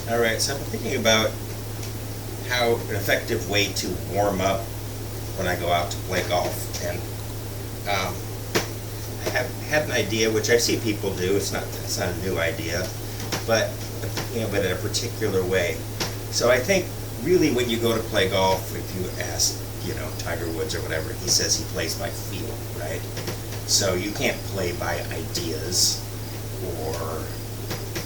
All right, so I'm thinking about how an effective way to warm up when I go out to play golf, and I have had an idea, which I see people do. It's not a new idea, but but in a particular way. So I think really when you go to play golf, if you ask Tiger Woods or whatever, he says he plays by feel, right? So you can't play by ideas or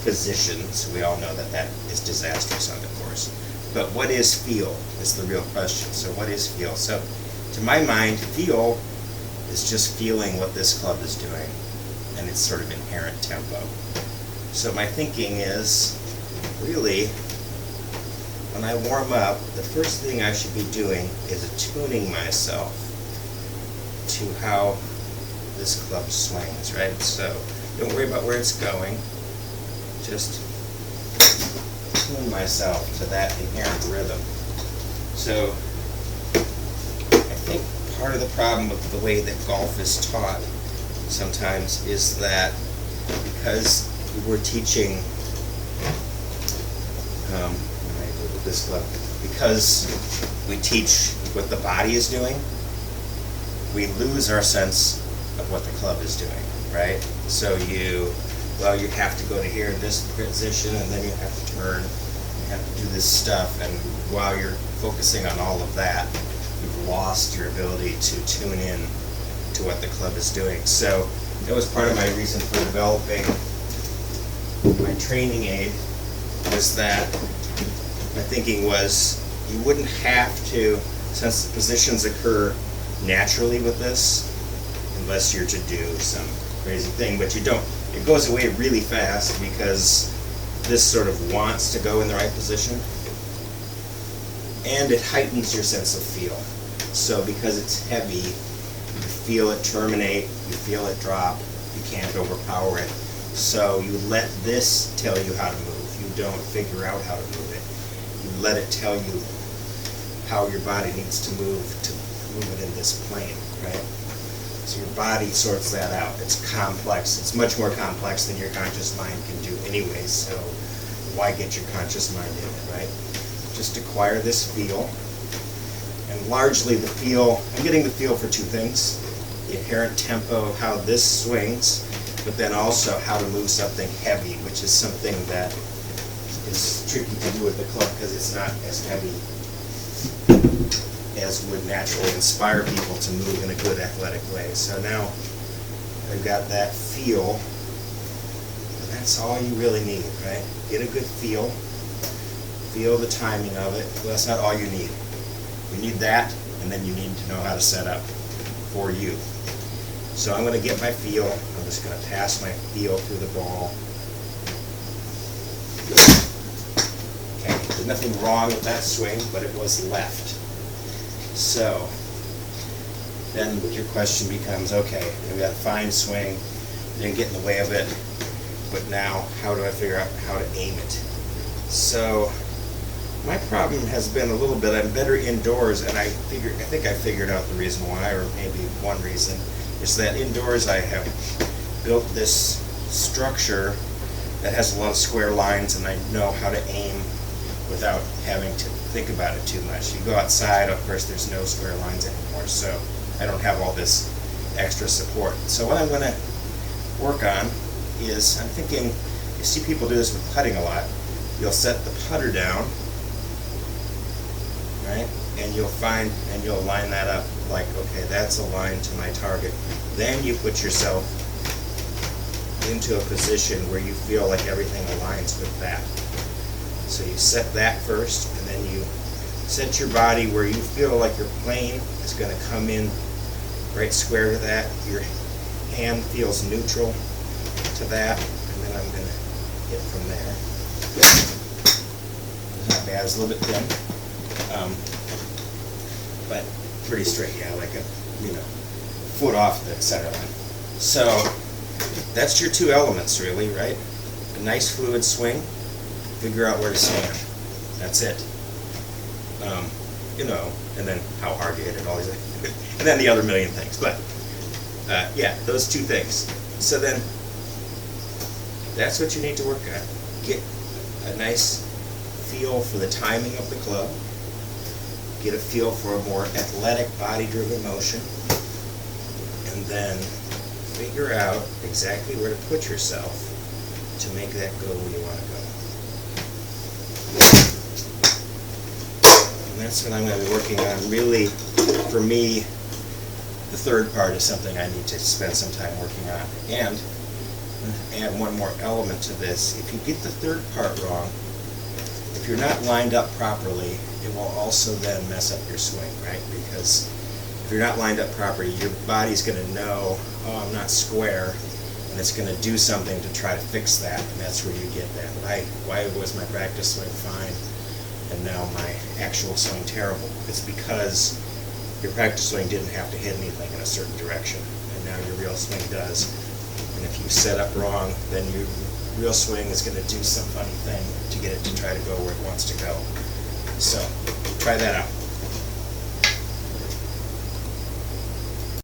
positions. We all know that is disastrous on the course. But what is feel is the real question. So what is feel? So to my mind, feel is just feeling what this club is doing and its sort of inherent tempo. So my thinking is, really, when I warm up, the first thing I should be doing is attuning myself to how this club swings, right? So don't worry about where it's going. Just tune myself to that inherent rhythm. So I think part of the problem with the way that golf is taught sometimes is that because we're teaching this club, because we teach what the body is doing, we lose our sense of what the club is doing, right? So you have to go to here in this position, and then you have to turn, you have to do this stuff, and while you're focusing on all of that, you've lost your ability to tune in to what the club is doing. So that was part of my reason for developing my training aid, was that my thinking was you wouldn't have to, since the positions occur naturally with this, unless you're to do some crazy thing, but you don't. It goes away really fast because this sort of wants to go in the right position, and it heightens your sense of feel. So because it's heavy, you feel it terminate, you feel it drop, you can't overpower it. So you let this tell you how to move. You don't figure out how to move it. You let it tell you how your body needs to move it in this plane, right? So your body sorts that out. It's complex. It's much more complex than your conscious mind can do anyway, so why get your conscious mind in it, right? Just acquire this feel. And largely the feel, I'm getting the feel for two things. The inherent tempo of how this swings, but then also how to move something heavy, which is something that is tricky to do with the club because it's not as heavy as would naturally inspire people to move in a good athletic way. So now I've got that feel, and that's all you really need, right? Get a good feel the timing of it. Well, that's not all you need. You need that, and then you need to know how to set up for you. So I'm going to get my feel. I'm just going to pass my feel through the ball. Okay, there's nothing wrong with that swing, but it was left. So then your question becomes, okay, I've got a fine swing, didn't get in the way of it, but now how do I figure out how to aim it? So my problem has been a little bit, I'm better indoors, and I think I figured out the reason why, or maybe one reason, is that indoors I have built this structure that has a lot of square lines, and I know how to aim without having to think about it too much. You go outside, of course there's no square lines anymore, so I don't have all this extra support. So what I'm going to work on is, I'm thinking, you see people do this with putting a lot. You'll set the putter down, right? And you'll line that up like, okay, that's aligned to my target. Then you put yourself into a position where you feel like everything aligns with that. So you set that first, and then you set your body where you feel like your plane is going to come in right square to that. Your hand feels neutral to that, and then I'm going to hit from there. It's not bad, it's a little bit thin, but pretty straight, yeah, like a foot off the center line. So that's your two elements, really, right? A nice fluid swing. Figure out where to stand. That's it. And then how hard you hit it, all these things. And then the other million things. But, yeah, those two things. So then, that's what you need to work on. Get a nice feel for the timing of the club, get a feel for a more athletic, body-driven motion, and then figure out exactly where to put yourself to make that go where you want to go. And that's what I'm going to be working on. Really, for me, the third part is something I need to spend some time working on. And add one more element to this. If you get the third part wrong, if you're not lined up properly, it will also then mess up your swing, right? Because if you're not lined up properly, your body's going to know, oh, I'm not square, and it's going to do something to try to fix that, and that's where you get that. Why was my practice swing fine, and now my actual swing terrible? It's because your practice swing didn't have to hit anything in a certain direction, and now your real swing does. And if you set up wrong, then your real swing is going to do some funny thing to get it to try to go where it wants to go. So, try that out.